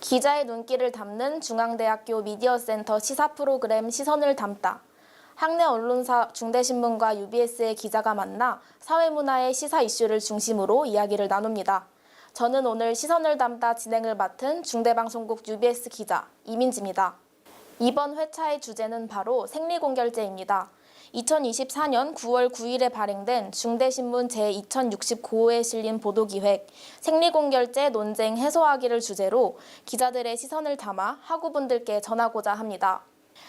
기자의 눈길을 담는 중앙대학교 미디어센터 시사 프로그램 시선을 담다. 학내 언론사 중대신문과 UBS의 기자가 만나 사회문화의 시사 이슈를 중심으로 이야기를 나눕니다. 저는 오늘 시선을 담다 진행을 맡은 중대방송국 UBS 기자 이민지입니다. 이번 회차의 주제는 바로 생리공결제입니다. 2024년 9월 9일에 발행된 중대신문 제2069호에 실린 보도기획 생리공결제 논쟁 해소하기를 주제로 기자들의 시선을 담아 학우분들께 전하고자 합니다.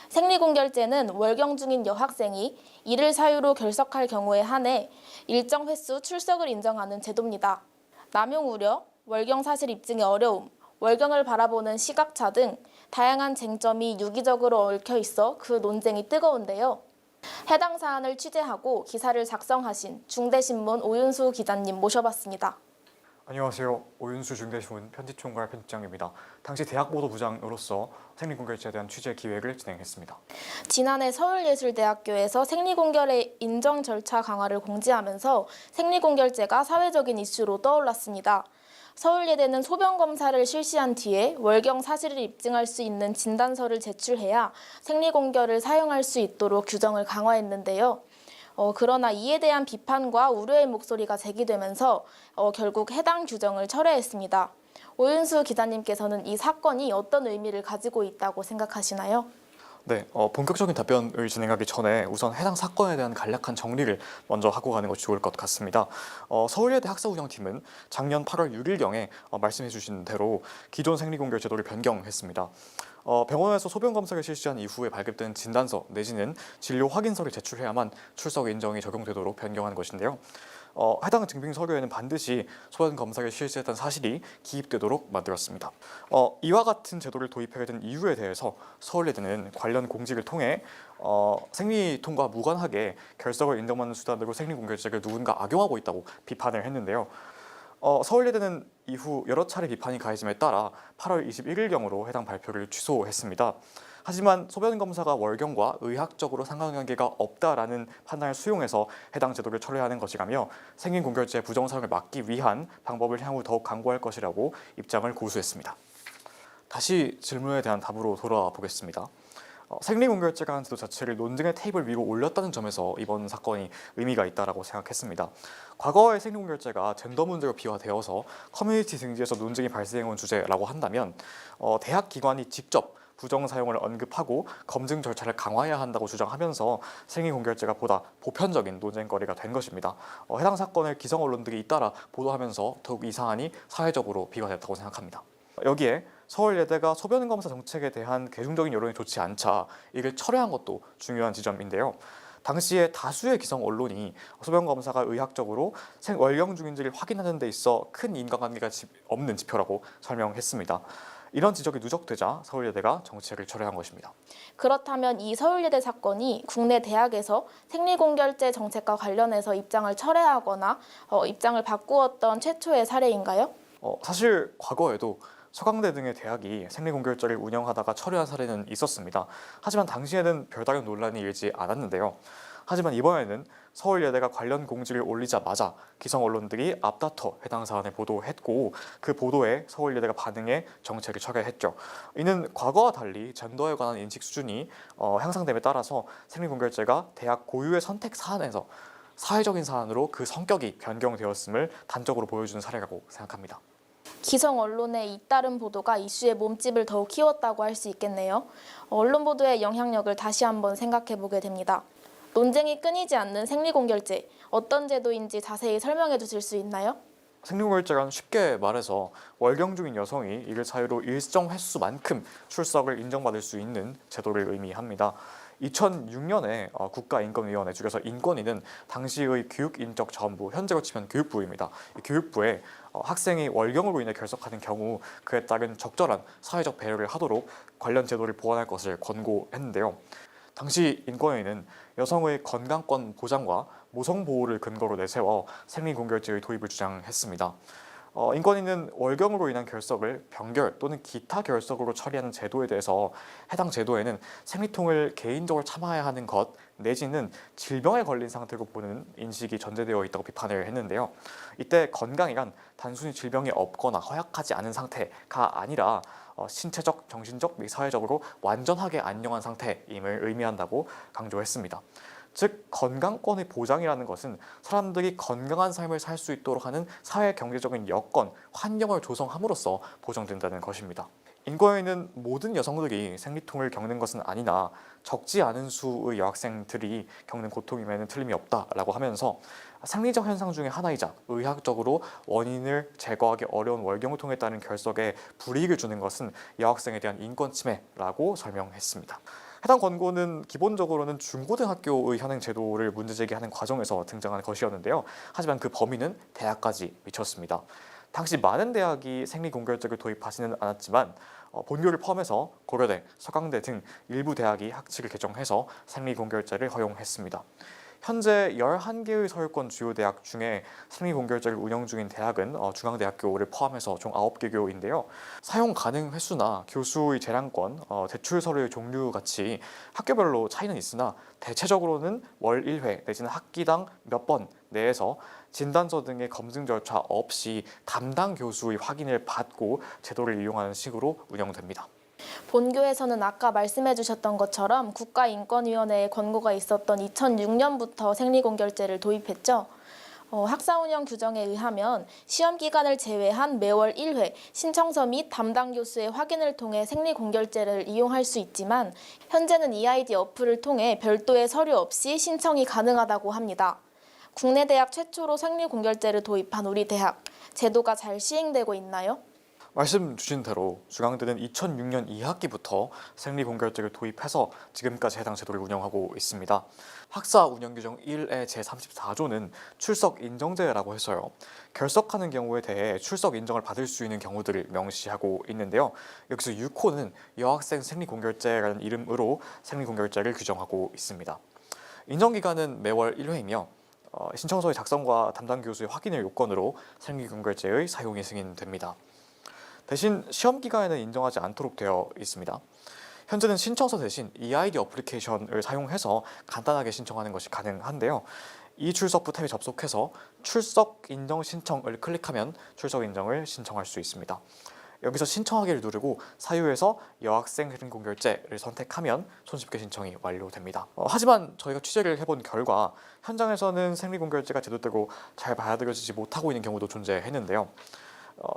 생리공결제는 월경 중인 여학생이 이를 사유로 결석할 경우에 한해 일정 횟수 출석을 인정하는 제도입니다. 남용 우려, 월경 사실 입증의 어려움, 월경을 바라보는 시각차 등 다양한 쟁점이 유기적으로 얽혀 있어 그 논쟁이 뜨거운데요. 해당 사안을 취재하고 기사를 작성하신 중대신문 오윤수 기자님 모셔봤습니다. 안녕하세요. 오윤수 중대신문 편집총괄 편집장입니다. 당시 대학보도부장으로서 생리공결제에 대한 취재 기획을 진행했습니다. 지난해 서울예술대학교에서 생리공결의 인정 절차 강화를 공지하면서 생리공결제가 사회적인 이슈로 떠올랐습니다. 서울예대는 소변검사를 실시한 뒤에 월경 사실을 입증할 수 있는 진단서를 제출해야 생리공결을 사용할 수 있도록 규정을 강화했는데요. 그러나 이에 대한 비판과 우려의 목소리가 제기되면서 결국 해당 규정을 철회했습니다. 오윤수 기자님께서는 이 사건이 어떤 의미를 가지고 있다고 생각하시나요? 네, 본격적인 답변을 진행하기 전에 우선 해당 사건에 대한 간략한 정리를 먼저 하고 가는 것이 좋을 것 같습니다. 서울예대 학사운영팀은 작년 8월 6일경에 말씀해 주신 대로 기존 생리공결 제도를 변경했습니다. 병원에서 소변검사를 실시한 이후에 발급된 진단서 내지는 진료 확인서를 제출해야만 출석 인정이 적용되도록 변경한 것인데요. 해당 증빙 서류에는 반드시 소변 검사를 실시했던 사실이 기입되도록 만들었습니다. 이와 같은 제도를 도입하게 된 이유에 대해서 서울예대는 관련 공직을 통해 생리통과 무관하게 결석을 인정받는 수단으로 생리공결제를 누군가 악용하고 있다고 비판을 했는데요. 서울예대는 이후 여러 차례 비판이 가해짐에 따라 8월 21일경으로 해당 발표를 취소했습니다. 하지만 소변검사가 월경과 의학적으로 상관관계가 없다라는 판단을 수용해서 해당 제도를 철회하는 것이라며 생리공결제 부정사용을 막기 위한 방법을 향후 더욱 강구할 것이라고 입장을 고수했습니다. 다시 질문에 대한 답으로 돌아와 보겠습니다. 생리공결제라는 제도 자체를 논쟁의 테이블 위로 올렸다는 점에서 이번 사건이 의미가 있다고 생각했습니다. 과거의 생리공결제가 젠더 문제로 비화되어서 커뮤니티 등지에서 논쟁이 발생해온 주제라고 한다면 대학 기관이 직접 부정 사용을 언급하고 검증 절차를 강화해야 한다고 주장하면서 생리공결제가 보다 보편적인 논쟁거리가 된 것입니다. 해당 사건을 기성 언론들이 잇따라 보도하면서 더욱 이 사안이 사회적으로 비화됐다고 생각합니다. 여기에 서울예대가 소변검사 정책에 대한 대중적인 여론이 좋지 않자 이를 철회한 것도 중요한 지점인데요. 당시에 다수의 기성 언론이 소변검사가 의학적으로 월경 중인지를 확인하는 데 있어 큰 인과관계가 없는 지표라고 설명했습니다. 이런 지적이 누적되자 서울예대가 정책을 철회한 것입니다. 그렇다면 이 서울예대 사건이 국내 대학에서 생리공결제 정책과 관련해서 입장을 철회하거나 입장을 바꾸었던 최초의 사례인가요? 사실 과거에도 서강대 등의 대학이 생리공결제를 운영하다가 철회한 사례는 있었습니다. 하지만 당시에는 별다른 논란이 일지 않았는데요. 하지만 이번에는 서울예대가 관련 공지를 올리자마자 기성 언론들이 앞다퉈 해당 사안을 보도했고 그 보도에 서울예대가 반응해 정책을 철회했죠. 이는 과거와 달리 젠더에 관한 인식 수준이 향상됨에 따라서 생리공결제가 대학 고유의 선택 사안에서 사회적인 사안으로 그 성격이 변경되었음을 단적으로 보여주는 사례라고 생각합니다. 기성 언론의 잇따른 보도가 이슈의 몸집을 더욱 키웠다고 할 수 있겠네요. 언론 보도의 영향력을 다시 한번 생각해 보게 됩니다. 논쟁이 끊이지 않는 생리공결제, 어떤 제도인지 자세히 설명해 주실 수 있나요? 생리공결제란 쉽게 말해서 월경 중인 여성이 이를 사유로 일정 횟수만큼 출석을 인정받을 수 있는 제도를 의미합니다. 2006년에 국가인권위원회, 줄여서 인권위는 당시의 교육인적자원부, 현재로 치면 교육부입니다. 이 교육부에 학생이 월경으로 인해 결석하는 경우 그에 따른 적절한 사회적 배려를 하도록 관련 제도를 보완할 것을 권고했는데요. 당시 인권위는 여성의 건강권 보장과 모성 보호를 근거로 내세워 생리공결제의 도입을 주장했습니다. 인권위는 월경으로 인한 결석을 병결 또는 기타 결석으로 처리하는 제도에 대해서 해당 제도에는 생리통을 개인적으로 참아야 하는 것 내지는 질병에 걸린 상태로 보는 인식이 전제되어 있다고 비판을 했는데요. 이때 건강이란 단순히 질병이 없거나 허약하지 않은 상태가 아니라 신체적, 정신적 및 사회적으로 완전하게 안녕한 상태임을 의미한다고 강조했습니다. 즉 건강권의 보장이라는 것은 사람들이 건강한 삶을 살 수 있도록 하는 사회 경제적인 여건, 환경을 조성함으로써 보장된다는 것입니다. 인권위는 모든 여성들이 생리통을 겪는 것은 아니나 적지 않은 수의 여학생들이 겪는 고통임에는 틀림이 없다라고 하면서 생리적 현상 중의 하나이자 의학적으로 원인을 제거하기 어려운 월경통에 따른 결석에 불이익을 주는 것은 여학생에 대한 인권 침해라고 설명했습니다. 해당 권고는 기본적으로는 중고등학교의 현행 제도를 문제제기하는 과정에서 등장한 것이었는데요. 하지만 그 범위는 대학까지 미쳤습니다. 당시 많은 대학이 생리공결제를 도입하지는 않았지만 본교를 포함해서 고려대, 서강대 등 일부 대학이 학칙을 개정해서 생리공결제를 허용했습니다. 현재 11개의 서울권 주요 대학 중에 생리공결제를 운영 중인 대학은 중앙대학교를 포함해서 총 9개교인데요. 사용 가능 횟수나 교수의 재량권, 제출 서류의 종류 같이 학교별로 차이는 있으나 대체적으로는 월 1회 내지는 학기당 몇 번 내에서 진단서 등의 검증 절차 없이 담당 교수의 확인을 받고 제도를 이용하는 식으로 운영됩니다. 본교에서는 아까 말씀해 주셨던 것처럼 국가인권위원회의 권고가 있었던 2006년부터 생리공결제를 도입했죠. 학사 운영 규정에 의하면 시험 기간을 제외한 매월 1회 신청서 및 담당 교수의 확인을 통해 생리공결제를 이용할 수 있지만 현재는 EID 어플을 통해 별도의 서류 없이 신청이 가능하다고 합니다. 국내 대학 최초로 생리공결제를 도입한 우리 대학, 제도가 잘 시행되고 있나요? 말씀 주신 대로 중앙대는 2006년 2학기부터 생리공결제를 도입해서 지금까지 해당 제도를 운영하고 있습니다. 학사 운영규정 1의 제34조는 출석 인정제라고 해서요. 결석하는 경우에 대해 출석 인정을 받을 수 있는 경우들을 명시하고 있는데요. 여기서 6호는 여학생 생리공결제라는 이름으로 생리공결제를 규정하고 있습니다. 인정기간은 매월 1회이며 신청서의 작성과 담당 교수의 확인을 요건으로 생리공결제의 사용이 승인됩니다. 대신 시험 기간에는 인정하지 않도록 되어 있습니다. 현재는 신청서 대신 EID 어플리케이션을 사용해서 간단하게 신청하는 것이 가능한데요. 이 출석부 탭에 접속해서 출석 인정 신청을 클릭하면 출석 인정을 신청할 수 있습니다. 여기서 신청하기를 누르고 사유에서 여학생 생리공결제를 선택하면 손쉽게 신청이 완료됩니다. 하지만 저희가 취재를 해본 결과 현장에서는 생리공결제가 제도대로 잘 받아들여지지 못하고 있는 경우도 존재했는데요.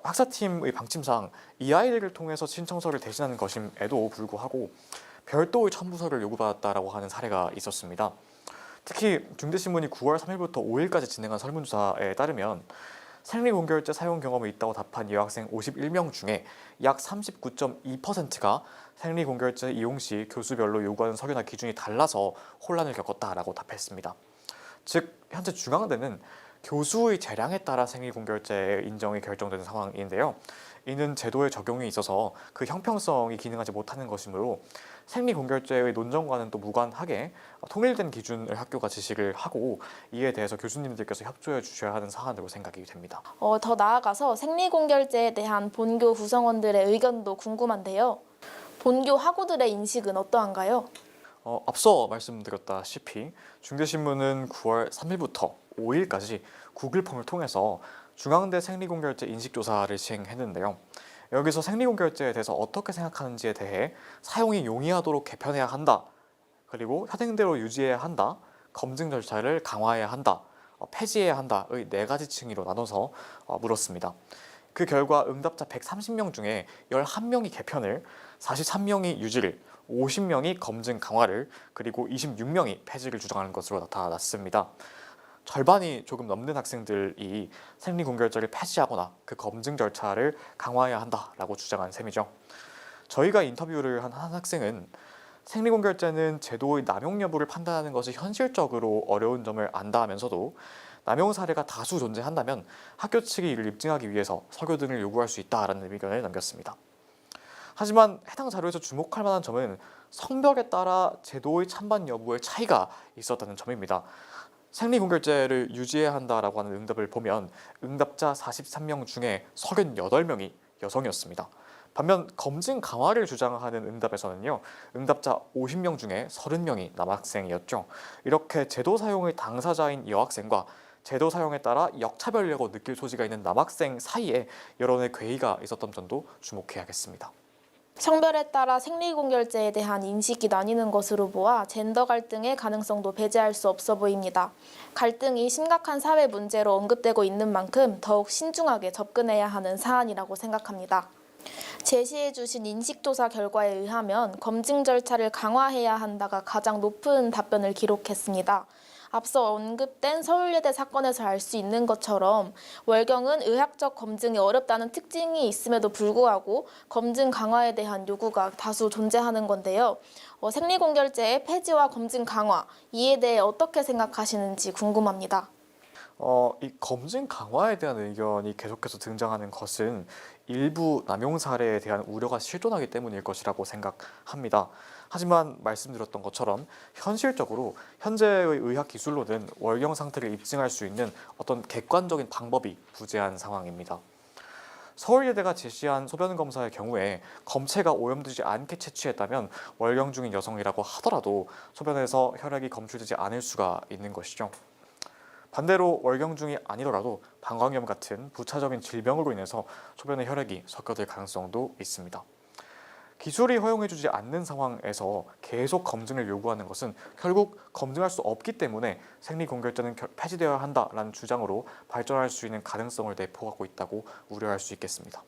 학사팀의 방침상 EID를 통해서 신청서를 대신하는 것임에도 불구하고 별도의 첨부서를 요구받았다라고 하는 사례가 있었습니다. 특히 중대신문이 9월 3일부터 5일까지 진행한 설문조사에 따르면 생리공결제 사용 경험이 있다고 답한 여학생 51명 중에 약 39.2%가 생리공결제 이용 시 교수별로 요구하는 서류나 기준이 달라서 혼란을 겪었다라고 답했습니다. 즉 현재 중앙대는 교수의 재량에 따라 생리공결제 인정이 결정되는 상황인데요. 이는 제도의 적용에 있어서 그 형평성이 기능하지 못하는 것이므로 생리공결제의 논점과는 또 무관하게 통일된 기준을 학교가 지시를 하고 이에 대해서 교수님들께서 협조해 주셔야 하는 사안으로 생각이 됩니다. 더 나아가서 생리공결제에 대한 본교 구성원들의 의견도 궁금한데요. 본교 학우들의 인식은 어떠한가요? 앞서 말씀드렸다시피 중대신문은 9월 3일부터 5일까지 구글 폼을 통해서 중앙대 생리공결제 인식조사를 시행했는데요. 여기서 생리공결제에 대해서 어떻게 생각하는지에 대해 사용이 용이하도록 개편해야 한다. 그리고 현행대로 유지해야 한다. 검증 절차를 강화해야 한다. 폐지해야 한다의 4가지 층으로 나눠서 물었습니다. 그 결과 응답자 130명 중에 11명이 개편을, 43명이 유지를, 50명이 검증 강화를, 그리고 26명이 폐지를 주장하는 것으로 나타났습니다. 절반이 조금 넘는 학생들이 생리공결제를 폐지하거나 그 검증 절차를 강화해야 한다라고 주장한 셈이죠. 저희가 인터뷰를 한 학생은 생리공결제는 제도의 남용 여부를 판단하는 것이 현실적으로 어려운 점을 안다 하면서도 남용 사례가 다수 존재한다면 학교 측이 이를 입증하기 위해서 서류 등을 요구할 수 있다라는 의견을 남겼습니다. 하지만 해당 자료에서 주목할 만한 점은 성별에 따라 제도의 찬반 여부의 차이가 있었다는 점입니다. 생리공결제를 유지해야 한다라고 하는 응답을 보면 응답자 43명 중에 38명이 여성이었습니다. 반면 검증 강화를 주장하는 응답에서는요, 응답자 50명 중에 30명이 남학생이었죠. 이렇게 제도 사용의 당사자인 여학생과 제도 사용에 따라 역차별이라고 느낄 소지가 있는 남학생 사이에 여론의 괴이가 있었던 점도 주목해야겠습니다. 성별에 따라 생리공결제에 대한 인식이 나뉘는 것으로 보아 젠더 갈등의 가능성도 배제할 수 없어 보입니다. 갈등이 심각한 사회 문제로 언급되고 있는 만큼 더욱 신중하게 접근해야 하는 사안이라고 생각합니다. 제시해 주신 인식조사 결과에 의하면 검증 절차를 강화해야 한다가 가장 높은 답변을 기록했습니다. 앞서 언급된 서울예대 사건에서 알 수 있는 것처럼 월경은 의학적 검증이 어렵다는 특징이 있음에도 불구하고 검증 강화에 대한 요구가 다수 존재하는 건데요. 생리공결제의 폐지와 검증 강화, 이에 대해 어떻게 생각하시는지 궁금합니다. 이 검증 강화에 대한 의견이 계속해서 등장하는 것은 일부 남용 사례에 대한 우려가 실존하기 때문일 것이라고 생각합니다. 하지만 말씀드렸던 것처럼 현실적으로 현재의 의학 기술로는 월경 상태를 입증할 수 있는 어떤 객관적인 방법이 부재한 상황입니다. 서울예대가 제시한 소변 검사의 경우에 검체가 오염되지 않게 채취했다면 월경 중인 여성이라고 하더라도 소변에서 혈액이 검출되지 않을 수가 있는 것이죠. 반대로 월경 중이 아니더라도 방광염 같은 부차적인 질병으로 인해서 소변에 혈액이 섞여들 가능성도 있습니다. 기술이 허용해주지 않는 상황에서 계속 검증을 요구하는 것은 결국 검증할 수 없기 때문에 생리공결제는 폐지되어야 한다라는 주장으로 발전할 수 있는 가능성을 내포하고 있다고 우려할 수 있겠습니다.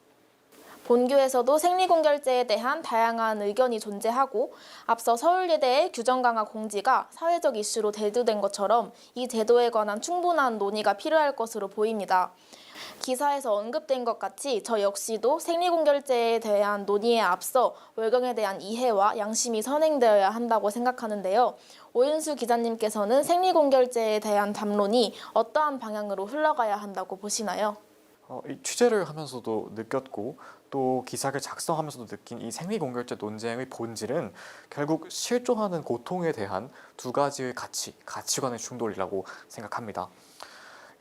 본교에서도 생리공결제에 대한 다양한 의견이 존재하고 앞서 서울예대의 규정 강화 공지가 사회적 이슈로 대두된 것처럼 이 제도에 관한 충분한 논의가 필요할 것으로 보입니다. 기사에서 언급된 것 같이 저 역시도 생리공결제에 대한 논의에 앞서 월경에 대한 이해와 양심이 선행되어야 한다고 생각하는데요. 오윤수 기자님께서는 생리공결제에 대한 담론이 어떠한 방향으로 흘러가야 한다고 보시나요? 이 취재를 하면서도 느꼈고 또 기사를 작성하면서도 느낀 이 생리공결제 논쟁의 본질은 결국 실존하는 고통에 대한 두 가지의 가치관의 충돌이라고 생각합니다.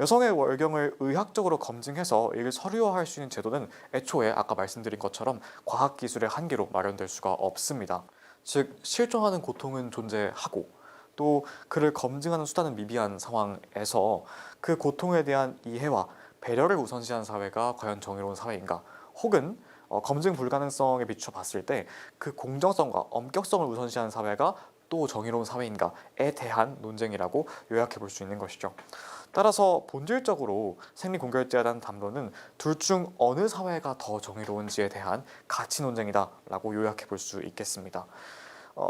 여성의 월경을 의학적으로 검증해서 이를 서류화할 수 있는 제도는 애초에 아까 말씀드린 것처럼 과학기술의 한계로 마련될 수가 없습니다. 즉 실존하는 고통은 존재하고 또 그를 검증하는 수단은 미비한 상황에서 그 고통에 대한 이해와 배려를 우선시하는 사회가 과연 정의로운 사회인가, 혹은 검증 불가능성에 비춰 봤을 때 그 공정성과 엄격성을 우선시하는 사회가 또 정의로운 사회인가에 대한 논쟁이라고 요약해 볼 수 있는 것이죠. 따라서 본질적으로 생리공결제에 대한 담론은 둘 중 어느 사회가 더 정의로운지에 대한 가치 논쟁이다라고 요약해 볼 수 있겠습니다.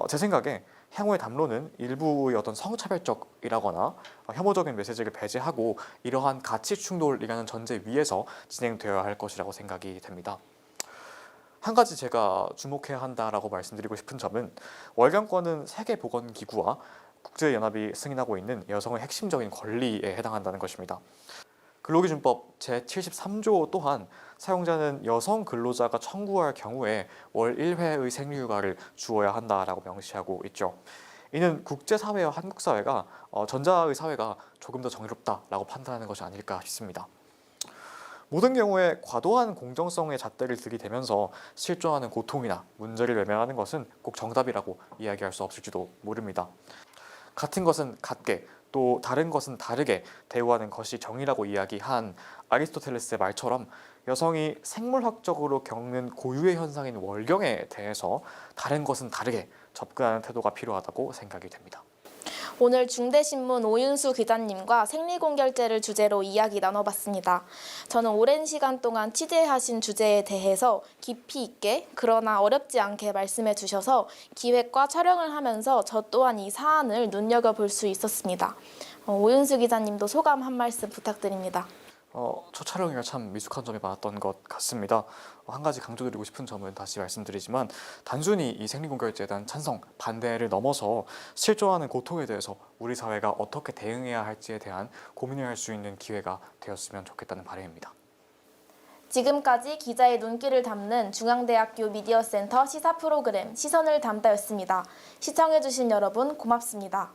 제 생각에 향후의 담론은 일부의 어떤 성차별적이라거나 혐오적인 메시지를 배제하고 이러한 가치 충돌이라는 전제 위에서 진행되어야 할 것이라고 생각이 됩니다. 한 가지 제가 주목해야 한다라고 말씀드리고 싶은 점은 월경권은 세계보건기구와 국제연합이 승인하고 있는 여성의 핵심적인 권리에 해당한다는 것입니다. 근로기준법 제73조 또한 사용자는 여성 근로자가 청구할 경우에 월 1회의 생리휴가를 주어야 한다라고 명시하고 있죠. 이는 국제사회와 한국사회가 전자의 사회가 조금 더 정의롭다라고 판단하는 것이 아닐까 싶습니다. 모든 경우에 과도한 공정성의 잣대를 들이대면서 실존하는 고통이나 문제를 외면하는 것은 꼭 정답이라고 이야기할 수 없을지도 모릅니다. 같은 것은 같게 또 다른 것은 다르게 대우하는 것이 정의라고 이야기한 아리스토텔레스의 말처럼 여성이 생물학적으로 겪는 고유의 현상인 월경에 대해서 다른 것은 다르게 접근하는 태도가 필요하다고 생각이 됩니다. 오늘 중대신문 오윤수 기자님과 생리공결제를 주제로 이야기 나눠봤습니다. 저는 오랜 시간 동안 취재하신 주제에 대해서 깊이 있게 그러나 어렵지 않게 말씀해 주셔서 기획과 촬영을 하면서 저 또한 이 사안을 눈여겨볼 수 있었습니다. 오윤수 기자님도 소감 한 말씀 부탁드립니다. 첫 촬영이라 참 미숙한 점이 많았던 것 같습니다. 한 가지 강조드리고 싶은 점은 다시 말씀드리지만 단순히 이 생리공결제에 대한 찬성, 반대를 넘어서 실존하는 고통에 대해서 우리 사회가 어떻게 대응해야 할지에 대한 고민을 할 수 있는 기회가 되었으면 좋겠다는 바람입니다. 지금까지 기자의 눈길을 담는 중앙대학교 미디어센터 시사 프로그램 시선을 담다였습니다. 시청해주신 여러분 고맙습니다.